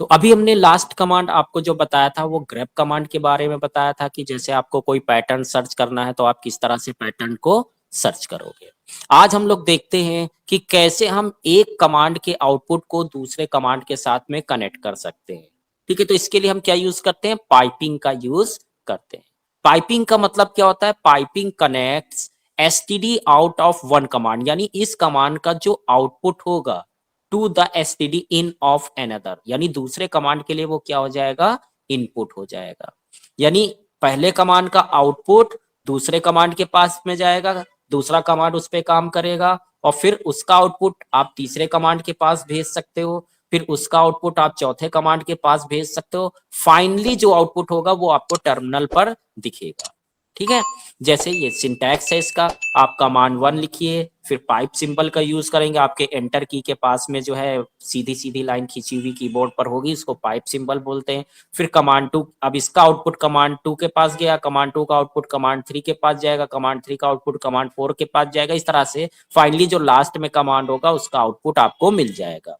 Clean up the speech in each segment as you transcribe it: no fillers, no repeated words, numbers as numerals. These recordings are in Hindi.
तो अभी हमने लास्ट कमांड आपको जो बताया था वो ग्रेप कमांड के बारे में बताया था कि जैसे आपको कोई पैटर्न सर्च करना है तो आप किस तरह से पैटर्न को सर्च करोगे। आज हम लोग देखते हैं कि कैसे हम एक कमांड के आउटपुट को दूसरे कमांड के साथ में कनेक्ट कर सकते हैं। ठीक है, तो इसके लिए हम क्या यूज करते हैं, पाइपिंग का यूज करते हैं। पाइपिंग का मतलब क्या होता है, piping connects STD out of one command, यानी इस कमांड का जो आउटपुट होगा to the STD in of another, यानी दूसरे कमांड के लिए वो क्या हो जाएगा, इनपुट हो जाएगा। यानी पहले कमांड का आउटपुट दूसरे कमांड के पास में जाएगा, दूसरा कमांड उस पर काम करेगा और फिर उसका आउटपुट आप तीसरे कमांड के पास भेज सकते हो, फिर उसका आउटपुट आप चौथे कमांड के पास भेज सकते हो। फाइनली जो आउटपुट होगा वो आपको टर्मिनल पर दिखेगा। ठीक है, जैसे ये सिंटैक्स है इसका, आप कमांड 1 लिखिए, फिर पाइप सिंबल का यूज करेंगे, आपके एंटर की के पास में जो है सीधी सीधी लाइन खींची हुई कीबोर्ड पर होगी, इसको पाइप सिंबल बोलते हैं। फिर कमांड 2, अब इसका आउटपुट कमांड 2 के पास गया, कमांड 2 का आउटपुट कमांड 3 के पास जाएगा, कमांड 3 का आउटपुट कमांड 4 के पास जाएगा। इस तरह से फाइनली जो लास्ट में कमांड होगा उसका आउटपुट आपको मिल जाएगा।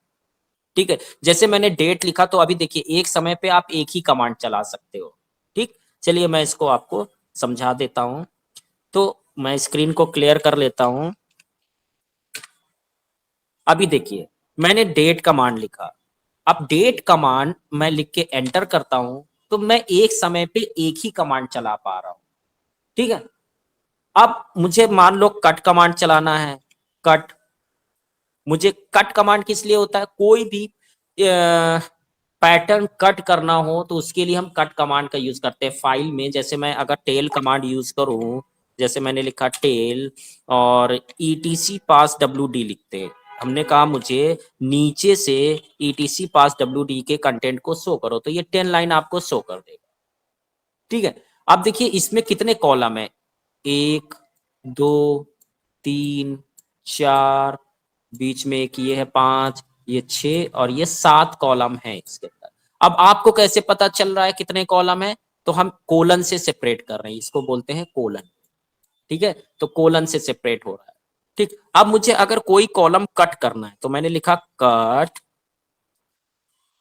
ठीक है, जैसे मैंने डेट लिखा तो अभी देखिए एक समय पे आप एक ही कमांड चला सकते हो। ठीक, चलिए मैं इसको आपको समझा देता हूं। तो मैं स्क्रीन को क्लियर कर लेता हूं। अभी देखिए मैंने डेट कमांड लिखा, अब डेट कमांड मैं लिख के एंटर करता हूं तो मैं एक समय पे एक ही कमांड चला पा रहा हूं। ठीक है, अब मुझे मान लो कट कमांड चलाना है, कट, मुझे कट कमांड किस लिए होता है, कोई भी पैटर्न कट करना हो तो उसके लिए हम कट कमांड का यूज करते हैं। फाइल में जैसे मैं अगर टेल कमांड यूज करूं, जैसे मैंने लिखा टेल और ईटीसी पास डब्ल्यूडी लिखते हैं, हमने कहा मुझे नीचे से ईटीसी पास डब्ल्यूडी के कंटेंट को शो करो, तो ये 10 लाइन आपको शो कर देगा। ठीक है, अब देखिए इसमें कितने कॉलम है, 1 2 3 4, बीच में एक ये है 5, ये 6 और ये 7 कॉलम है इसके अंदर। अब आपको कैसे पता चल रहा है कितने कॉलम है, तो हम कोलन से सेपरेट कर रहे हैं, इसको बोलते हैं कोलन। ठीक है, तो कोलन से सेपरेट हो रहा है। ठीक, अब मुझे अगर कोई कॉलम कट करना है तो मैंने लिखा कट,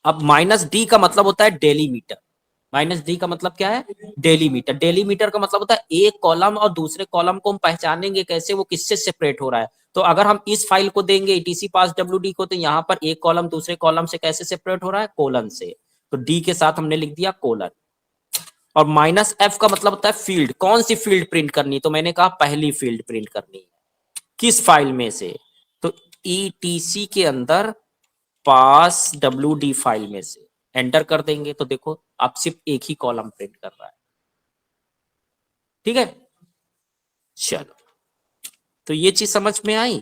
अब माइनस डी का मतलब होता है डेलीमीटर, माइनस डी का मतलब क्या है, डेलीमीटर। डेलीमीटर का मतलब होता है एक कॉलम और दूसरे कॉलम को हम पहचानेंगे कैसे, वो किससे सेपरेट हो रहा है। तो अगर हम इस फाइल को देंगे ईटीसी पास डब्ल्यूडी को, तो यहाँ पर एक कॉलम दूसरे कॉलम से कैसे सेपरेट हो रहा है, कोलन से, तो डी के साथ हमने लिख दिया कोलन। और माइनस एफ का मतलब होता है फील्ड, कौन सी फील्ड प्रिंट करनी, तो मैंने कहा पहली फील्ड प्रिंट करनी है, किस फाइल में से, तो ईटीसी के अंदर पास डब्ल्यूडी फाइल में से एंटर कर देंगे तो देखो आप सिर्फ एक ही कॉलम प्रिंट कर रहा है। ठीक है, चलो, तो ये चीज समझ में आई।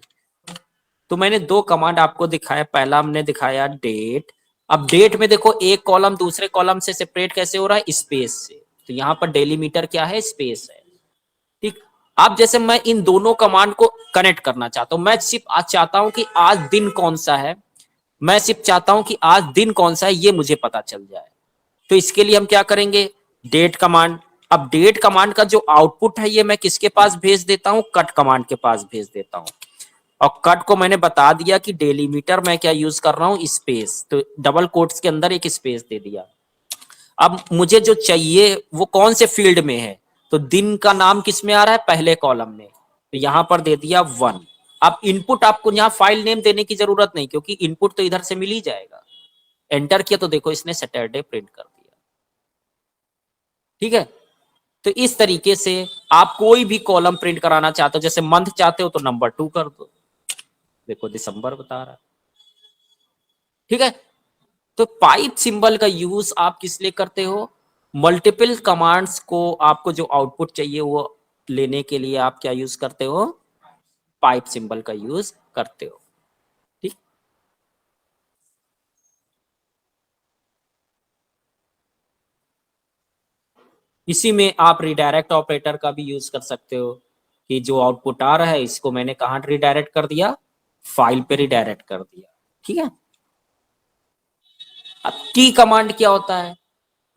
तो मैंने दो कमांड आपको दिखाया, पहला हमने दिखाया डेट। अब डेट में देखो एक कॉलम दूसरे कॉलम से सेपरेट कैसे हो रहा है, स्पेस से, तो यहां पर डेलीमीटर क्या है, स्पेस है। ठीक, अब जैसे मैं इन दोनों कमांड को कनेक्ट करना चाहता हूं, मैं सिर्फ आज चाहता हूं कि आज दिन कौन सा है, मैं सिर्फ चाहता हूं कि आज दिन कौन सा है ये मुझे पता चल जाए। तो इसके लिए हम क्या करेंगे, डेट कमांड। अब डेट कमांड का जो आउटपुट है ये मैं किसके पास भेज देता हूं, कट कमांड के पास भेज देता हूं। और कट को मैंने बता दिया कि डेलीमीटर मैं क्या यूज कर रहा हूं, स्पेस, तो डबल कोट्स के अंदर एक स्पेस दे दिया। अब मुझे जो चाहिए वो कौन से फील्ड में है, तो दिन का नाम किस में आ रहा है, पहले कॉलम में, तो यहां पर दे दिया 1। अब इनपुट आपको यहाँ फाइल नेम देने की जरूरत नहीं, क्योंकि इनपुट तो इधर से मिल ही जाएगा। एंटर किया तो देखो इसने सैटरडे प्रिंट कर दिया। ठीक है, तो इस तरीके से आप कोई भी कॉलम प्रिंट कराना चाहते हो, जैसे मंथ चाहते हो तो नंबर 2 कर दो, देखो दिसंबर बता रहा है। ठीक है, तो पाइप सिंबल का यूज आप किस लिए करते हो, मल्टीपल कमांड्स को आपको जो आउटपुट चाहिए वो लेने के लिए आप क्या यूज करते हो, पाइप सिंबल का यूज करते हो। ठीक, इसी में आप रिडायरेक्ट ऑपरेटर का भी यूज कर सकते हो, कि जो आउटपुट आ रहा है इसको मैंने कहां रिडायरेक्ट कर दिया, फाइल पे रिडायरेक्ट कर दिया। ठीक है, अब की कमांड क्या होता है,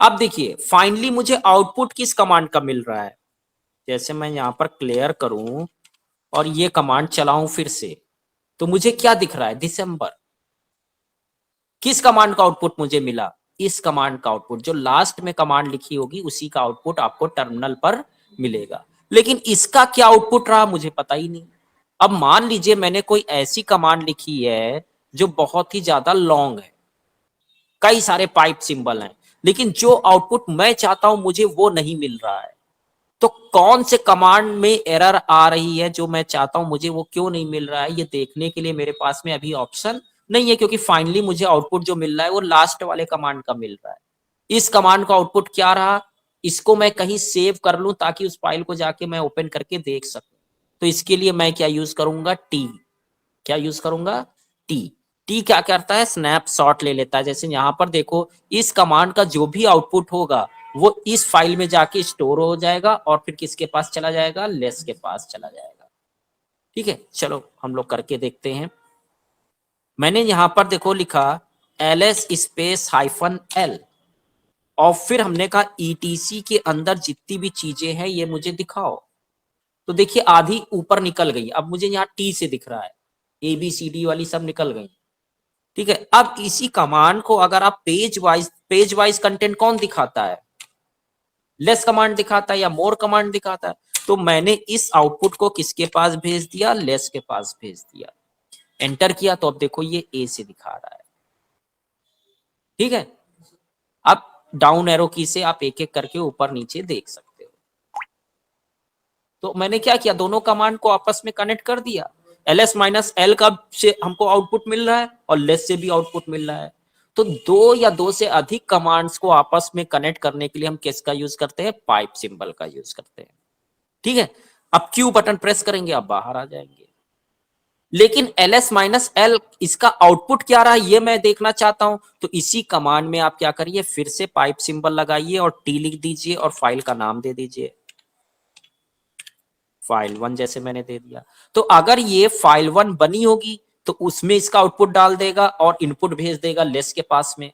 अब देखिए फाइनली मुझे आउटपुट किस कमांड का मिल रहा है, जैसे मैं यहां पर क्लियर करूं और ये कमांड चलाऊं फिर से, तो मुझे क्या दिख रहा है, दिसंबर। किस कमांड का आउटपुट मुझे मिला? इस कमांड का आउटपुट, जो लास्ट में कमांड लिखी होगी उसी का आउटपुट आपको टर्मिनल पर मिलेगा। लेकिन इसका क्या आउटपुट रहा मुझे पता ही नहीं। अब मान लीजिए मैंने कोई ऐसी कमांड लिखी है जो बहुत ही ज्यादा लॉन्ग है, कई सारे पाइप सिंबल हैं, लेकिन जो आउटपुट मैं चाहता हूं मुझे वो नहीं मिल रहा है। तो कौन से कमांड में एरर आ रही है जो मैं चाहता हूं मुझे वो क्यों नहीं मिल रहा है, ये देखने के लिए मेरे पास में अभी ऑप्शन नहीं है, क्योंकि फाइनली मुझे आउटपुट जो मिल रहा है वो लास्ट वाले कमांड का मिल रहा है। इस कमांड का आउटपुट क्या रहा, इसको मैं कहीं सेव कर लूं ताकि उस फाइल को जाके मैं ओपन करके देख सकूं। तो इसके लिए मैं क्या यूज करूंगा? टी। क्या यूज करूंगा? टी। टी क्या करता है? स्नैपशॉट ले लेता है। जैसे यहां पर देखो, इस कमांड का जो भी आउटपुट होगा वो इस फाइल में जाके स्टोर हो जाएगा और फिर किसके पास चला जाएगा? लेस के पास चला जाएगा। ठीक है, चलो हम लोग करके देखते हैं। मैंने यहां पर देखो लिखा ls स्पेस हाइफन एल, और फिर हमने कहा ईटीसी के अंदर जितनी भी चीजें हैं ये मुझे दिखाओ। तो देखिए आधी ऊपर निकल गई, अब मुझे यहाँ टी से दिख रहा है, ए बी सी डी वाली सब निकल गई। ठीक है, अब इसी कमांड को अगर आप पेज वाइज कंटेंट कौन दिखाता है? लेस कमांड दिखाता है या मोर कमांड दिखाता है? तो मैंने इस आउटपुट को किसके पास भेज दिया? लेस के पास भेज दिया। एंटर किया तो अब देखो ये ए से दिखा रहा है। ठीक है, अब डाउन एरो की से आप एक एक करके ऊपर नीचे देख सकते हो। तो मैंने क्या किया, दोनों कमांड को आपस में कनेक्ट कर दिया। ls माइनस एल का से हमको आउटपुट मिल रहा है और लेस से भी आउटपुट मिल रहा है। तो दो या दो से अधिक कमांड्स को आपस में कनेक्ट करने के लिए हम किसका यूज करते हैं? पाइप सिंबल का यूज करते हैं। ठीक है, अब क्यू बटन प्रेस करेंगे, आप बाहर आ जाएंगे। लेकिन ls माइनस एल इसका आउटपुट क्या रहा ये मैं देखना चाहता हूं। तो इसी कमांड में आप क्या करिए, फिर से पाइप सिंबल लगाइए और टी लिख दीजिए और फाइल का नाम दे दीजिए, फाइल वन, जैसे मैंने दे दिया। तो अगर ये फाइल वन बनी होगी तो उसमें इसका आउटपुट डाल देगा और इनपुट भेज देगा लेस के पास में,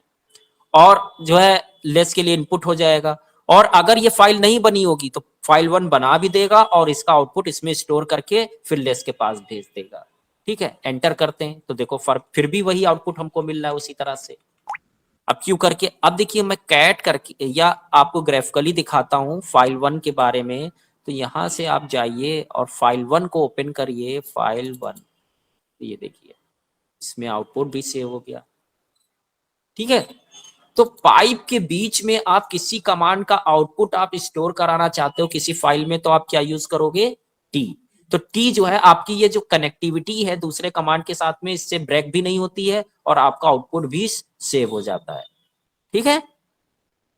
और जो है लेस के लिए इनपुट हो जाएगा। और अगर ये फाइल नहीं बनी होगी तो फाइल वन बना भी देगा और इसका आउटपुट इसमें स्टोर करके फिर लेस के पास भेज देगा। ठीक है, एंटर करते हैं तो देखो फर्क, फिर भी वही आउटपुट हमको मिल रहा है उसी तरह से। अब क्यों करके, अब देखिए मैं कैट करके या आपको ग्राफिकली दिखाता हूं फाइल वन के बारे में। तो यहां से आप जाइए और फाइल वन को ओपन करिए, फाइल वन। तो ये देखिए इसमें आउटपुट भी सेव हो गया। ठीक है, तो पाइप के बीच में आप किसी कमांड का आउटपुट आप स्टोर कराना चाहते हो किसी फाइल में, तो आप क्या यूज करोगे? टी। तो टी जो है आपकी ये जो कनेक्टिविटी है दूसरे कमांड के साथ में, इससे ब्रेक भी नहीं होती है और आपका आउटपुट भी सेव हो जाता है। ठीक है,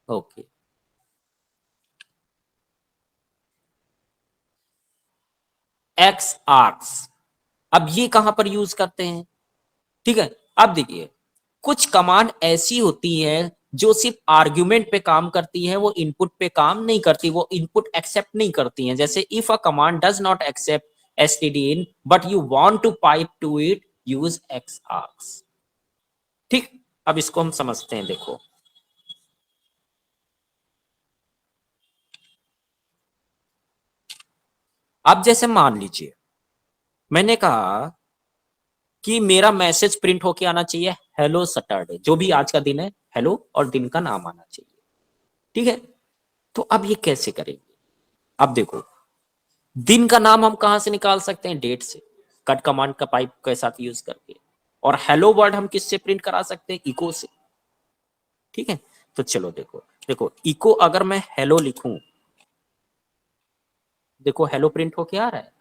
ओके। एक्स आर्क्स, अब ये कहां पर यूज करते हैं? ठीक है, अब देखिए कुछ कमांड ऐसी होती है जो सिर्फ आर्ग्यूमेंट पे काम करती है, वो इनपुट पे काम नहीं करती, वो इनपुट एक्सेप्ट नहीं करती हैं। जैसे if a command does not accept STD in but you want to pipe to it, use xargs. ठीक, अब इसको हम समझते हैं। देखो अब जैसे मान लीजिए मैंने कहा कि मेरा मैसेज प्रिंट होके आना चाहिए हेलो सैटरडे, जो भी आज का दिन है हेलो और दिन का नाम आना चाहिए। ठीक है, तो अब ये कैसे करेंगे? अब देखो दिन का नाम हम कहां से निकाल सकते हैं? डेट से, कट कमांड का पाइप के साथ यूज करके। और हेलो वर्ड हम किससे प्रिंट करा सकते हैं? इको से। ठीक है, तो चलो देखो, देखो इको अगर मैं हेलो लिखूं, देखो हेलो प्रिंट होके आ रहा है।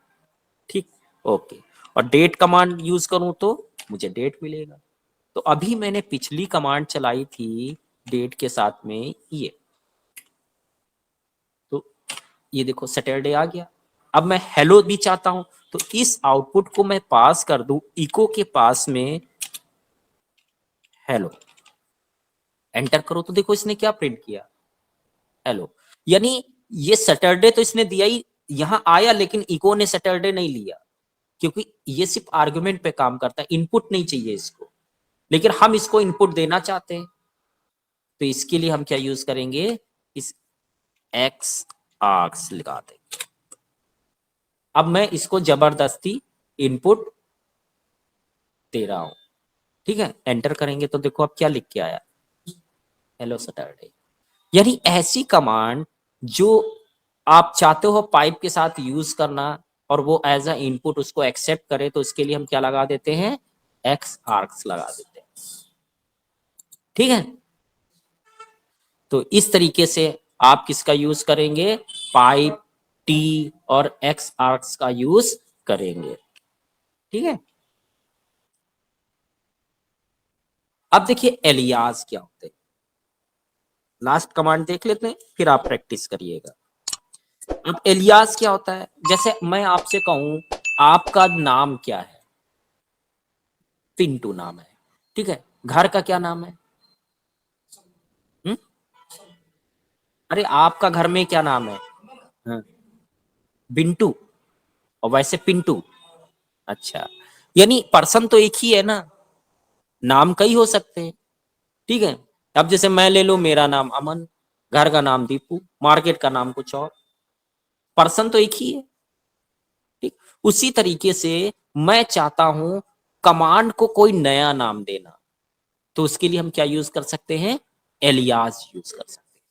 ठीक, ओके। और डेट कमांड यूज करूं तो मुझे डेट मिलेगा। तो अभी मैंने पिछली कमांड चलाई थी डेट के साथ में ये, तो ये देखो सैटरडे आ गया। अब मैं हेलो भी चाहता हूं तो इस आउटपुट को मैं पास कर दूं इको के पास में हेलो। एंटर करो तो देखो इसने क्या प्रिंट किया? हेलो। यानी ये सैटरडे तो इसने दिया ही, यहां आया, लेकिन इको ने सैटरडे नहीं लिया, क्योंकि ये सिर्फ आर्गुमेंट पे काम करता है, इनपुट नहीं चाहिए इसको। लेकिन हम इसको इनपुट देना चाहते हैं, तो इसके लिए हम क्या यूज करेंगे? इस एक्स आर्क्स लगा देंगे। अब मैं इसको जबरदस्ती इनपुट दे रहा हूं। ठीक है, एंटर करेंगे तो देखो अब क्या लिख के आया, हेलो सैटरडे। यानी ऐसी कमांड जो आप चाहते हो पाइप के साथ यूज करना और वो एज अ इनपुट उसको एक्सेप्ट करे, तो इसके लिए हम क्या लगा देते हैं, एक्स आर्क्स लगा देते हैं। ठीक है, तो इस तरीके से आप किसका यूज करेंगे, पाइप, टी और एक्स आर्क्स का यूज करेंगे। ठीक है, अब देखिए एलियाज क्या होते हैं, लास्ट कमांड देख लेते हैं फिर आप प्रैक्टिस करिएगा। अब एलियाज क्या होता है, जैसे मैं आपसे कहूं आपका नाम क्या है, पिंटू नाम है, ठीक है, घर का क्या नाम है, हुँ? अरे आपका घर में क्या नाम है, हाँ, बिंटू, और वैसे पिंटू। अच्छा, यानी पर्सन तो एक ही है ना, नाम कई हो सकते हैं। ठीक है, अब जैसे मैं ले लूं मेरा नाम अमन, घर का नाम दीपू, मार्केट का नाम कुछ और, पर्सन तो एक ही है। ठीक, उसी तरीके से मैं चाहता हूं कमांड को कोई नया नाम देना, तो उसके लिए हम क्या यूज कर सकते हैं, एलियास यूज कर सकते हैं।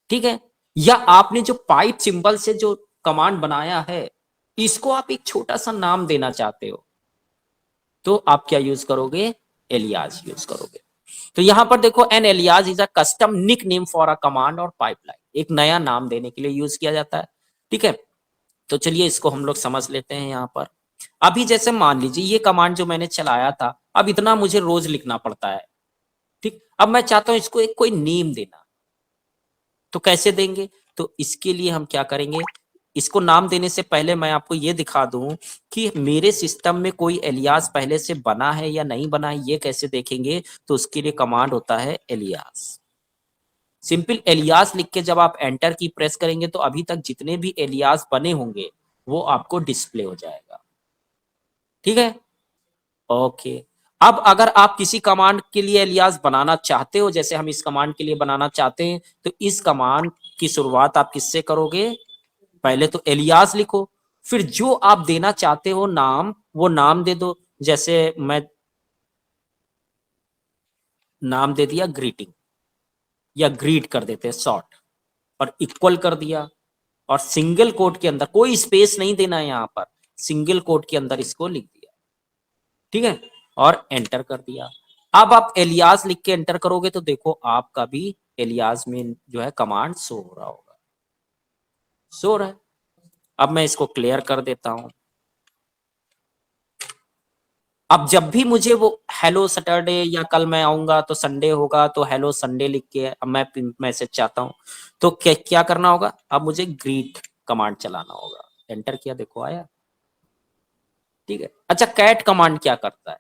ठीक है, या आपने जो पाइप सिंबल से जो कमांड बनाया है, इसको आप एक छोटा सा नाम देना चाहते हो, तो आप क्या यूज करोगे, एलियास यूज करोगे। तो यहां पर देखो an alias is a custom nick name for a command और पाइपलाइन, एक नया नाम देने के लिए यूज किया जाता है। ठीक है, तो चलिए इसको हम लोग समझ लेते हैं यहां पर। अभी जैसे मान लीजिए ये कमांड जो मैंने चलाया था, अब इतना मुझे रोज लिखना पड़ता है। ठीक, अब मैं चाहता हूं इसको एक कोई नेम देना, तो कैसे देंगे, तो इसके लिए हम क्या करेंगे, इसको नाम देने से पहले मैं आपको ये दिखा दूं कि मेरे सिस्टम में कोई एलियास पहले से बना है या नहीं बना है, ये कैसे देखेंगे, तो उसके लिए कमांड होता है एलियास। सिंपल एलियास लिख के जब आप एंटर की प्रेस करेंगे तो अभी तक जितने भी एलियास बने होंगे वो आपको डिस्प्ले हो जाएगा। ठीक है, ओके। अब अगर आप किसी कमांड के लिए एलियास बनाना चाहते हो, जैसे हम इस कमांड के लिए बनाना चाहते हैं, तो इस कमांड की शुरुआत आप किससे करोगे, पहले तो एलियास लिखो, फिर जो आप देना चाहते हो नाम, वो नाम दे दो। जैसे मैं नाम दे दिया ग्रीटिंग, या ग्रीट कर देते हैं शॉर्ट, और इक्वल कर दिया, और सिंगल कोट के अंदर कोई स्पेस नहीं देना है यहां पर, सिंगल कोट के अंदर इसको लिख दिया। ठीक है, और एंटर कर दिया। अब आप एलियास लिख के एंटर करोगे तो देखो आपका भी एलियास में जो है कमांड शो हो रहा होगा, शो रहा है। अब मैं इसको क्लियर कर देता हूं। अब जब भी मुझे वो हेलो सैटरडे, या कल मैं आऊंगा तो संडे होगा तो हेलो संडे लिख के अब मैं मैसेज चाहता हूं, तो क्या क्या करना होगा, अब मुझे ग्रीट कमांड चलाना होगा। एंटर किया, देखो आया। ठीक है, अच्छा कैट कमांड क्या करता है,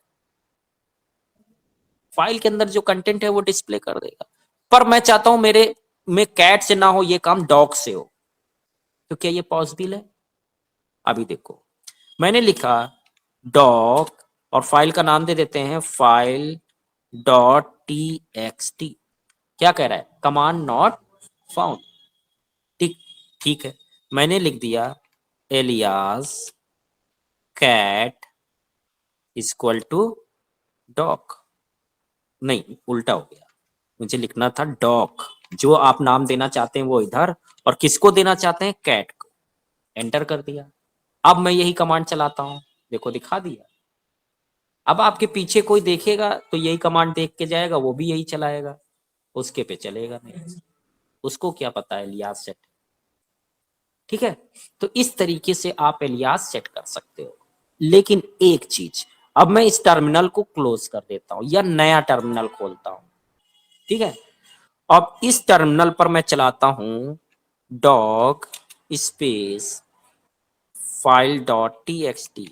फाइल के अंदर जो कंटेंट है वो डिस्प्ले कर देगा, पर मैं चाहता हूं मेरे में कैट से ना हो, ये काम डॉग से हो, तो क्या ये पॉसिबल है, अभी देखो मैंने लिखा डॉग, और फाइल का नाम दे देते हैं file dot T x T, क्या कह रहा है, कमांड नॉट फाउंड। ठीक, ठीक है, मैंने लिख दिया alias cat equal to dog, नहीं उल्टा हो गया, मुझे लिखना था डॉग, जो आप नाम देना चाहते हैं वो इधर, और किसको देना चाहते हैं, कैट को। एंटर कर दिया, अब मैं यही कमांड चलाता हूं, देखो दिखा दिया। अब आपके पीछे कोई देखेगा तो यही कमांड देख के जाएगा, वो भी यही चलाएगा, उसके पे चलेगा नहीं, उसको क्या पता है एलियास सेट। ठीक है, तो इस तरीके से आप एलियास सेट कर सकते हो। लेकिन एक चीज, अब मैं इस टर्मिनल को क्लोज कर देता हूं या नया टर्मिनल खोलता हूं। ठीक है, अब इस टर्मिनल पर मैं चलाता हूं dog space file dot T x T,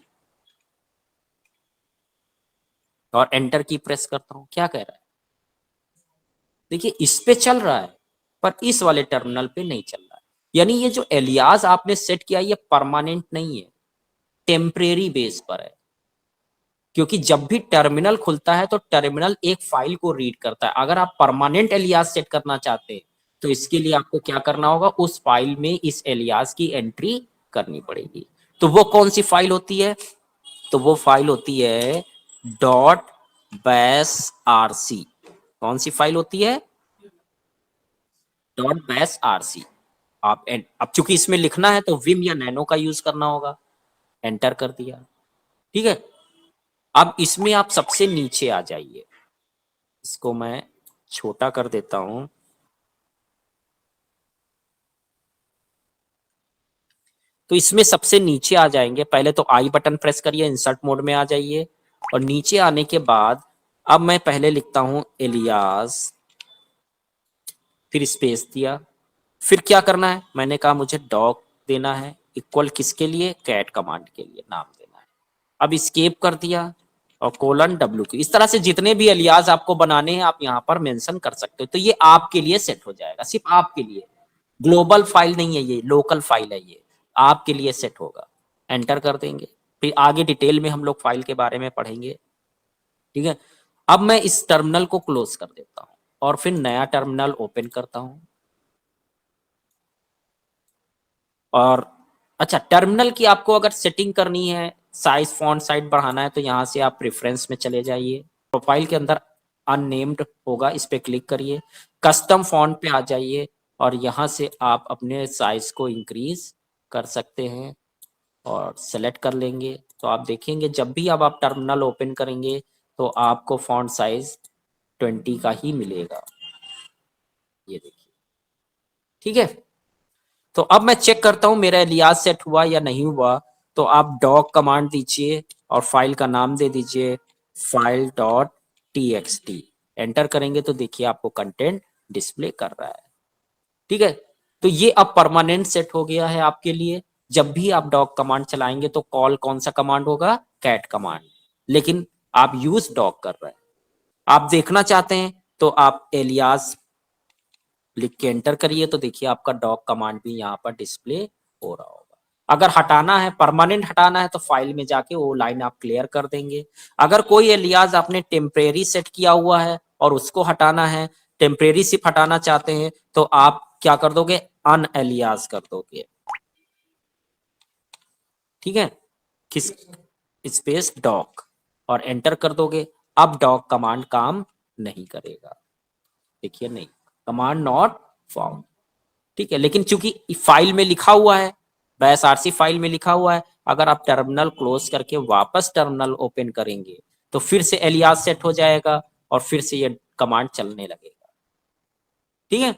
और एंटर की प्रेस करता हूं, क्या कह रहा है, देखिए इस पे चल रहा है, पर इस वाले टर्मिनल पे नहीं चल रहा है। यानी ये जो एलियास आपने सेट किया ये परमानेंट नहीं है, टेम्परेरी बेस पर है, क्योंकि जब भी टर्मिनल खुलता है तो टर्मिनल एक फाइल को रीड करता है। अगर आप परमानेंट एलियास सेट करना चाहते हैं तो इसके लिए आपको क्या करना होगा, उस फाइल में इस एलियास की एंट्री करनी पड़ेगी। तो वो कौन सी फाइल होती है, तो वो फाइल होती है डॉट बैश आरसी, कौन सी फाइल होती है? Dot bash RC. आप अब चूंकि इसमें लिखना है तो विम या नैनो का यूज करना होगा। एंटर कर दिया। ठीक है, अब इसमें आप सबसे नीचे आ जाइए। इसको मैं छोटा कर देता हूं। तो इसमें सबसे नीचे आ जाएंगे, पहले तो आई बटन प्रेस करिए, इंसर्ट मोड में आ जाइए, और नीचे आने के बाद अब मैं पहले लिखता हूं एलियास, फिर स्पेस दिया। फिर क्या करना है, मैंने कहा मुझे डॉग देना है, इक्वल किसके लिए? कैट कमांड के लिए नाम देना है। अब स्केप कर दिया और कोलन W की। इस तरह से जितने भी एलियास आपको बनाने हैं आप यहाँ पर मेंशन कर सकते हो। तो ये आपके लिए सेट हो जाएगा, सिर्फ आपके लिए। ग्लोबल फाइल नहीं है ये, लोकल फाइल है ये, आपके लिए सेट होगा। एंटर कर देंगे, फिर आगे डिटेल में हम लोग फाइल के बारे में पढ़ेंगे। ठीक है, अब मैं इस टर्मिनल को क्लोज कर देता हूं और फिर नया टर्मिनल ओपन करता हूं। और अच्छा, टर्मिनल की आपको अगर सेटिंग करनी है, साइज फॉन्ट साइज बढ़ाना है, तो यहाँ से आप प्रेफरेंस में चले जाइए। प्रोफाइल के अंदर अननेम्ड होगा, इस पे क्लिक करिए, कस्टम फॉन्ट पे आ जाइए, और यहाँ से आप अपने साइज को इंक्रीज कर सकते हैं और सेलेक्ट कर लेंगे। तो आप देखेंगे जब भी अब आप टर्मिनल ओपन करेंगे तो आपको फॉन्ट साइज 20 का ही मिलेगा। ये देखिए। ठीक है, तो अब मैं चेक करता हूं मेरा एलियास सेट हुआ या नहीं हुआ। तो आप डॉग कमांड दीजिए और फाइल का नाम दे दीजिए फाइल डॉट टीएक्सटी। एंटर करेंगे तो देखिए आपको कंटेंट डिस्प्ले कर रहा है। ठीक है, तो ये अब परमानेंट सेट हो गया है आपके लिए। जब भी आप डॉग कमांड चलाएंगे तो कॉल कौन सा कमांड होगा? Cat command. लेकिन आप यूज डॉग कर रहे हैं। आप देखना चाहते हैं तो आप एलियास लिख के एंटर करिए, तो देखिए आपका डॉग कमांड भी यहाँ पर डिस्प्ले हो रहा होगा। अगर हटाना है, परमानेंट हटाना है, तो फाइल में जाके वो लाइन आप क्लियर कर देंगे। अगर कोई एलियास आपने टेम्परेरी सेट किया हुआ है और उसको हटाना है, टेम्परेरी सिर्फ हटाना चाहते हैं, तो आप क्या कर दोगे? अन एलियास कर दोगे। ठीक है, किस स्पेस डॉग और एंटर कर दोगे। अब डॉग कमांड काम नहीं करेगा, देखिए नहीं, कमांड नॉट फाउंड। ठीक है, लेकिन चूंकि फाइल में लिखा हुआ है, बैश आरसी फाइल में लिखा हुआ है, अगर आप टर्मिनल क्लोज करके वापस टर्मिनल ओपन करेंगे तो फिर से एलियास सेट हो जाएगा और फिर से ये कमांड चलने लगेगा। ठीक है,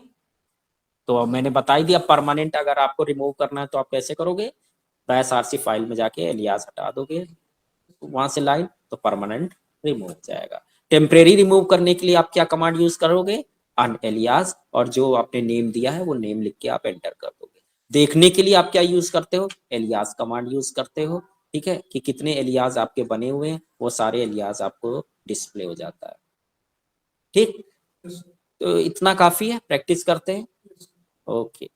तो मैंने बता ही दिया। परमानेंट अगर आपको रिमूव करना है तो आप कैसे करोगे? बैश आरसी फाइल में जाके एलियास हटा दोगे वहां से लाइन, तो परमानेंट रिमूव हो जाएगा। टेम्परेरी रिमूव करने के लिए आप क्या कमांड यूज करोगे? अन एलियास, और जो आपने नेम दिया है वो नेम लिख के आप एंटर कर दोगे। देखने के लिए आप क्या यूज करते हो? एलियास कमांड यूज करते हो। ठीक है, कि कितने एलियास आपके बने हुए हैं, वो सारे एलियास आपको डिस्प्ले हो जाता है। ठीक, तो इतना काफी है, प्रैक्टिस करते हैं। ओके।